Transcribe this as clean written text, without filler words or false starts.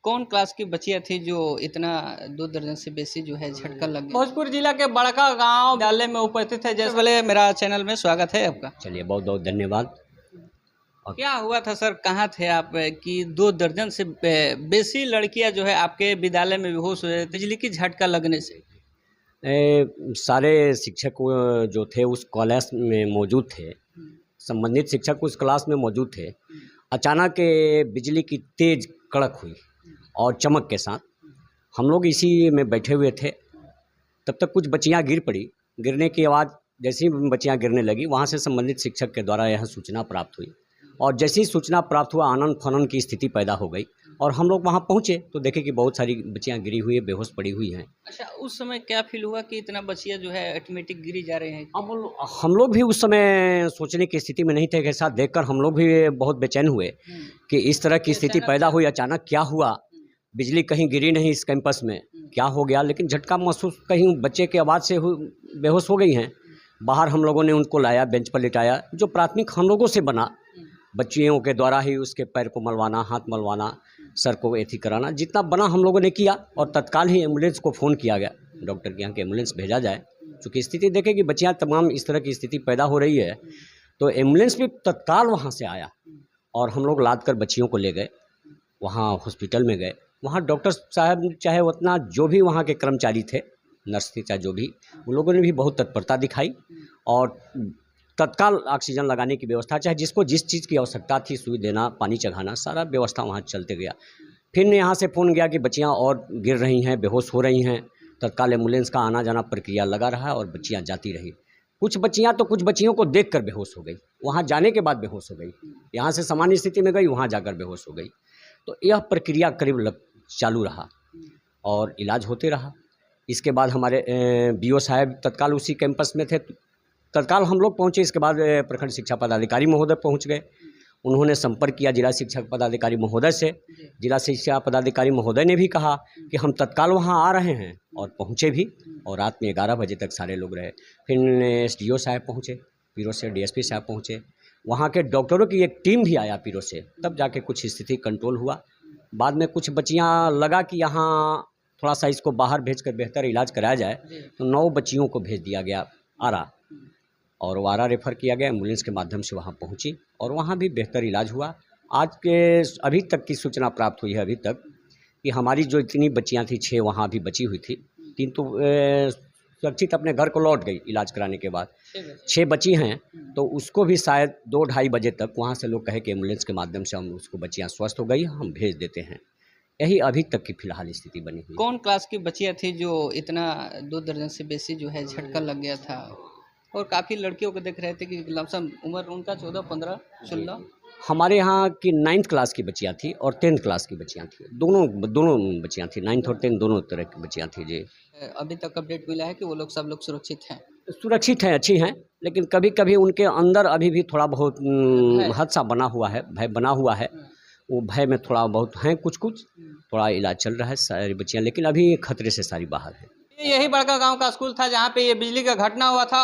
कौन क्लास की बच्चियां थी जो इतना 2 दर्जन से बेसी जो है झटका लग गया? भोजपुर जिला के बड़का गांव विद्यालय में उपस्थित है। जैसे पहले मेरा चैनल में स्वागत है आपका। चलिए बहुत बहुत धन्यवाद। क्या हुआ था सर, कहाँ थे आप कि 2 दर्जन से बेसी लड़कियां जो है आपके विद्यालय में बेहोश हो गई बिजली की झटका लगने से? सारे शिक्षक जो थे उस क्लास में मौजूद थे, संबंधित शिक्षक उस क्लास में मौजूद थे। अचानक बिजली की तेज कड़क हुई और चमक के साथ हम लोग इसी में बैठे हुए थे। तब तक कुछ बच्चियां गिर पड़ी। गिरने की आवाज़ जैसे ही बच्चियां गिरने लगी, वहाँ से संबंधित शिक्षक के द्वारा यह सूचना प्राप्त हुई और जैसी ही सूचना प्राप्त हुआ आनन फानन की स्थिति पैदा हो गई और हम लोग वहाँ पहुँचे तो देखे कि बहुत सारी बच्चियां गिरी हुई है, बेहोश पड़ी हुई हैं। अच्छा, उस समय क्या फील हुआ कि इतना बच्चियां जो है ऑटोमेटिक गिरी जा रहे हैं? अब हम लोग भी उस समय सोचने की स्थिति में नहीं थे। ऐसा देखकर हम लोग भी बहुत बेचैन हुए कि इस तरह की स्थिति पैदा हुई, अचानक क्या हुआ, बिजली कहीं गिरी नहीं इस कैंपस में, क्या हो गया। लेकिन झटका महसूस कहीं बच्चे की आवाज़ से बेहोश हो गई हैं। बाहर हम लोगों ने उनको लाया, बेंच पर लिटाया। जो प्राथमिक हम लोगों से बना, बच्चियों के द्वारा ही उसके पैर को मलवाना, हाथ मलवाना, सर को एथी कराना, जितना बना हम लोगों ने किया और तत्काल ही एम्बुलेंस को फ़ोन किया गया, डॉक्टर के यहाँ के एम्बुलेंस भेजा जाए। चूँकि स्थिति देखे कि बच्चियाँ तमाम इस तरह की स्थिति पैदा हो रही है तो एम्बुलेंस भी तत्काल वहाँ से आया और हम लोग लाद कर बच्चियों को ले गए, वहाँ हॉस्पिटल में गए। वहाँ डॉक्टर साहब चाहे उतना जो भी वहाँ के कर्मचारी थे, नर्स थी चाहे जो भी, उन लोगों ने भी बहुत तत्परता दिखाई और तत्काल ऑक्सीजन लगाने की व्यवस्था, चाहे जिसको जिस चीज़ की आवश्यकता थी, सुई देना, पानी चढ़ाना, सारा व्यवस्था वहाँ चलते गया। फिर यहाँ से फ़ोन गया कि बच्चियाँ और गिर रही हैं, बेहोश हो रही हैं। तत्काल एम्बुलेंस का आना जाना प्रक्रिया लगा रहा और बच्चियाँ जाती रही। कुछ बच्चियाँ तो कुछ बच्चियों को देख कर बेहोश हो गई, वहाँ जाने के बाद बेहोश हो गई। यहाँ से सामान्य स्थिति में गई, वहाँ जाकर बेहोश हो गई। तो यह प्रक्रिया करीब चालू रहा और इलाज होते रहा। इसके बाद हमारे BO साहब तत्काल उसी कैंपस में थे, तत्काल हम लोग पहुँचे। इसके बाद प्रखंड शिक्षा पदाधिकारी महोदय पहुँच गए। उन्होंने संपर्क किया जिला शिक्षा पदाधिकारी महोदय से। जिला शिक्षा पदाधिकारी महोदय ने भी कहा कि हम तत्काल वहाँ आ रहे हैं और पहुँचे भी और रात में 11 बजे तक सारे लोग रहे। फिर SDO साहब पहुँचे, पीरो से DSP साहब पहुँचे, वहाँ के डॉक्टरों की एक टीम भी आया पीरो से, तब जाके कुछ स्थिति कंट्रोल हुआ। बाद में कुछ बच्चियाँ लगा कि यहाँ थोड़ा सा इसको बाहर भेजकर बेहतर इलाज कराया जाए, तो 9 बच्चियों को भेज दिया गया आरा और वो आरा रेफ़र किया गया। एम्बुलेंस के माध्यम से वहाँ पहुँची और वहाँ भी बेहतर इलाज हुआ। आज के अभी तक की सूचना प्राप्त हुई है अभी तक कि हमारी जो इतनी बच्चियाँ थी 6 वहाँ भी बची हुई थी, 3 तो सुरक्षित अपने घर को लौट गई इलाज कराने के बाद। 6 बची हैं तो उसको भी शायद 2-2:30 बजे तक वहाँ से लोग कहे कि एम्बुलेंस के माध्यम से हम उसको, बच्चियाँ स्वस्थ हो गई, हम भेज देते हैं। यही अभी तक की फिलहाल स्थिति बनी हुई। कौन क्लास की बच्चियां थी जो इतना 2 दर्जन से बेसी जो है झटका लग गया था? और काफ़ी लड़कियों को देख रहे थे कि लमसम उम्र उनका 14, 15, 16। हमारे यहाँ की 9th क्लास की बच्चियाँ थी और 10th क्लास की बच्चियाँ थी। दोनों बच्चियाँ थी, 9th और 10th दोनों तरह की बच्चियाँ थी जी। अभी तक अपडेट मिला है कि वो लोग सब लोग सुरक्षित हैं? सुरक्षित हैं, अच्छी हैं, लेकिन कभी कभी उनके अंदर अभी भी थोड़ा बहुत हदसा बना हुआ है, भय बना हुआ है। वो भय में थोड़ा बहुत हैं, कुछ थोड़ा इलाज चल रहा है सारी बच्चियाँ, लेकिन अभी खतरे से सारी बाहर हैं। यही बड़का गांव का स्कूल था जहां पे ये बिजली का घटना हुआ था।